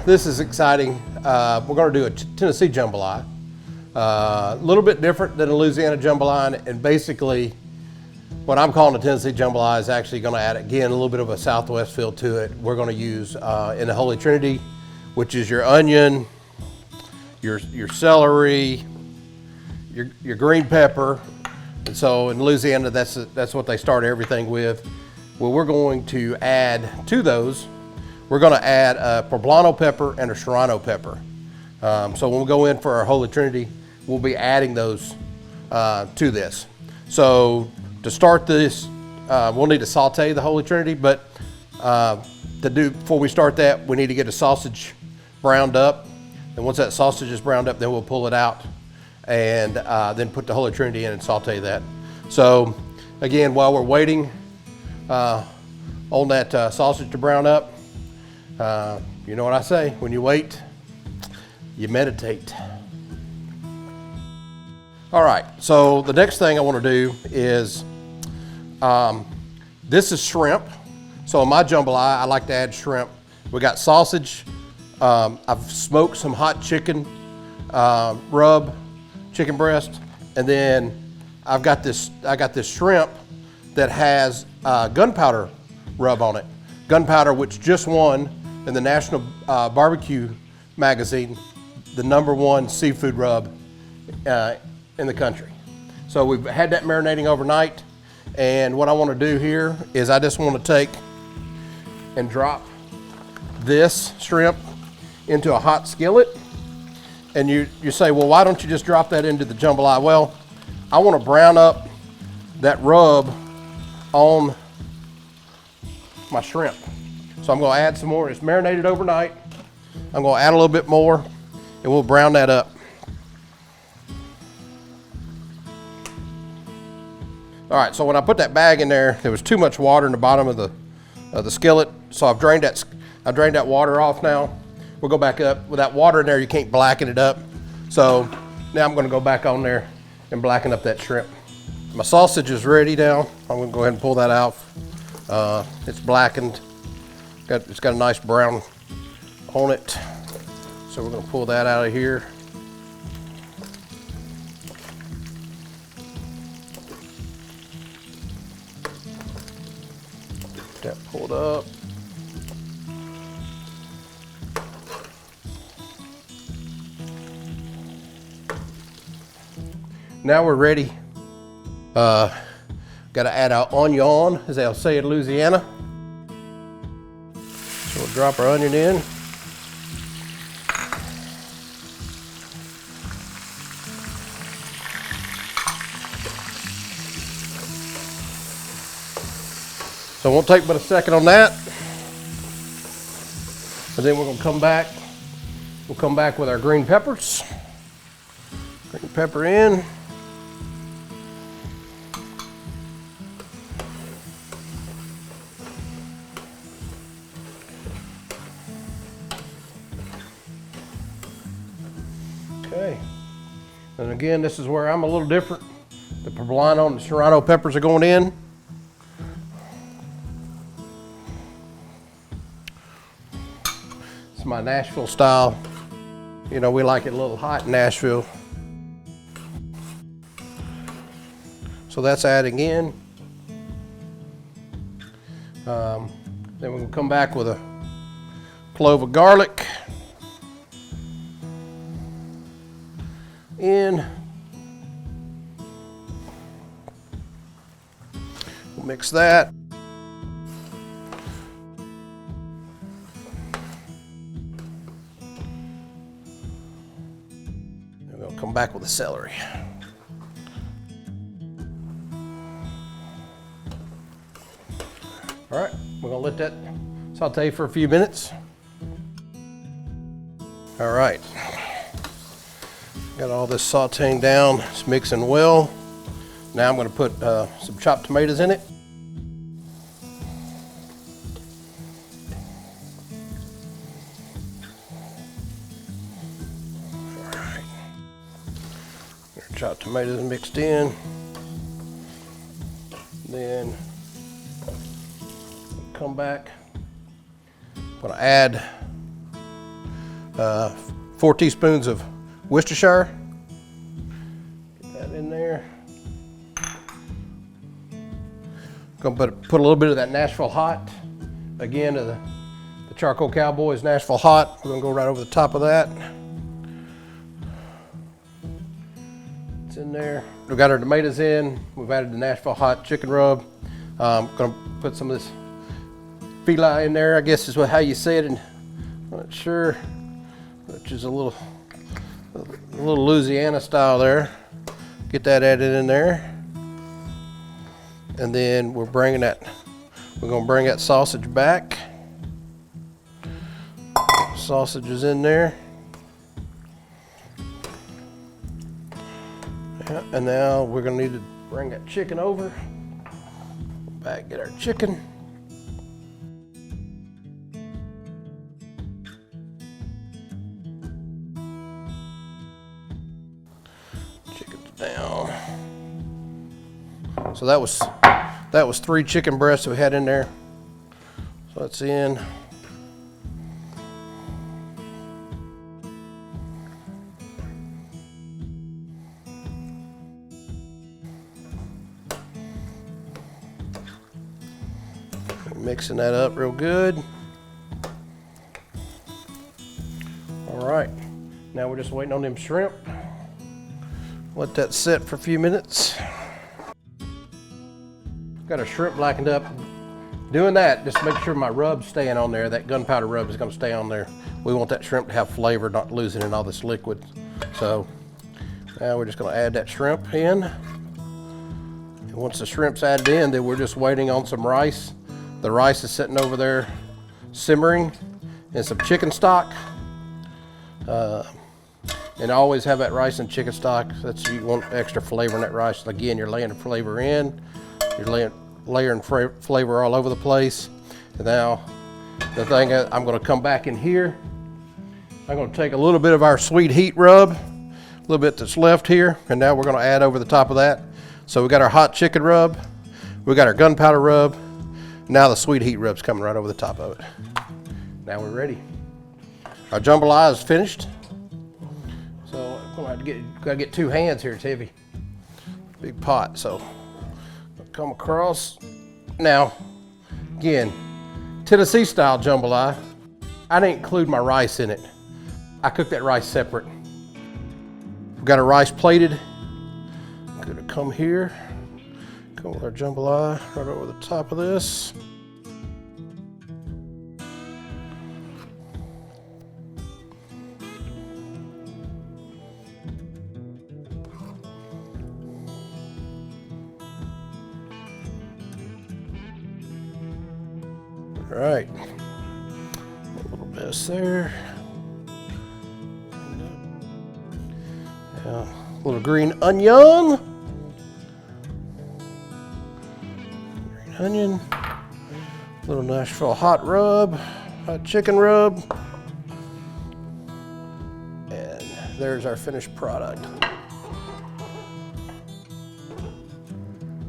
this is exciting. We're going to do a Tennessee jambalaya. A little bit different than a Louisiana jambalaya, and basically what I'm calling a Tennessee jambalaya is actually going to add, again, a little bit of a Southwest feel to it. We're going to use in the Holy Trinity, which is your onion, your celery, your green pepper. And so in Louisiana, that's what they start everything with. Well, we're going to add to those, we're going to add a Poblano pepper and a Serrano pepper. So when we go in for our Holy Trinity, we'll be adding those to this. So to start this, we'll need to saute the Holy Trinity, but before we start that, we need to get a sausage browned up. And once that sausage is browned up, then we'll pull it out and then put the Holy Trinity in and saute that. So again, while we're waiting on that sausage to brown up, you know what I say, when you wait, you meditate. All right, so the next thing I want to do is, this is shrimp. So in my jambalaya, I like to add shrimp. We got sausage. I've smoked some hot chicken, rub, chicken breast, and then I got this shrimp that has gunpowder rub on it. Gunpowder, which just won in the National Barbecue magazine, the #1 seafood rub in the country. So we've had that marinating overnight, and what I want to do here is I just want to take and drop this shrimp into a hot skillet. And you say, well, why don't you just drop that into the jambalaya? Well, I want to brown up that rub on my shrimp. So I'm going to add some more. It's marinated overnight. I'm going to add a little bit more, and we'll brown that up. All right, so when I put that bag in there, there was too much water in the bottom of the skillet, so I've drained that water off now. We'll go back up. With that water in there, you can't blacken it up. So now I'm gonna go back on there and blacken up that shrimp. My sausage is ready now. I'm gonna go ahead and pull that out. It's blackened. It's got a nice brown on it. So we're gonna pull that out of here. Get that pulled up. Now we're ready. Got to add our onion, as they'll say in Louisiana. So we'll drop our onion in. So it won't take but a second on that. And then we're going to come back. We'll come back with our green peppers. Green pepper in. Okay, and again, this is where I'm a little different. The Poblano and the Serrano peppers are going in. It's my Nashville style. You know, we like it a little hot in Nashville. So that's adding in. Then we're gonna come back with a clove of garlic. In. We'll mix that. And we'll come back with the celery. All right, we're gonna let that saute for a few minutes. All right. Got all this sauteing down, it's mixing well. Now I'm going to put some chopped tomatoes in it. All right. Chopped tomatoes mixed in. Then come back. I'm going to add 4 teaspoons of Worcestershire. Get that in there. Gonna put a little bit of that Nashville Hot. Again, the Charcoal Cowboys Nashville Hot. We're gonna go right over the top of that. It's in there. We've got our tomatoes in. We've added the Nashville Hot Chicken rub. Gonna put some of this filet in there, I guess is how you say it, and I'm not sure, which is a little Louisiana style there. Get that added in there. And then we're gonna bring that sausage back. Sausage is in there. Yeah, and now we're gonna need to bring that chicken over. Back, get our chicken. Chicken's down. So that was 3 chicken breasts that we had in there. So that's in. Mixing that up real good. All right, now we're just waiting on them shrimp. Let that sit for a few minutes. Got our shrimp blackened up. Doing that, just make sure my rub's staying on there. That gunpowder rub is gonna stay on there. We want that shrimp to have flavor, not losing in all this liquid. So now we're just gonna add that shrimp in. And once the shrimp's added in, then we're just waiting on some rice. The rice is sitting over there simmering, and some chicken stock. And always have that rice and chicken stock. You want extra flavor in that rice. Again, you're laying the flavor in. You're layering flavor all over the place. And now, the thing is, I'm gonna come back in here. I'm gonna take a little bit of our sweet heat rub, a little bit that's left here, and now we're gonna add over the top of that. So we got our hot chicken rub, we got our gunpowder rub, now the sweet heat rub's coming right over the top of it. Now we're ready. Our jambalaya is finished. So I'm gonna have to gotta get 2 hands here, it's heavy. Big pot, so come across. Now, again, Tennessee style jambalaya, I didn't include my rice in it. I cooked that rice separate. We've got our rice plated. I'm gonna come here, come with our jambalaya right over the top of this. All right, a little mess there. Yeah, a little green onion. Green onion. A little Nashville hot rub, hot chicken rub. And there's our finished product.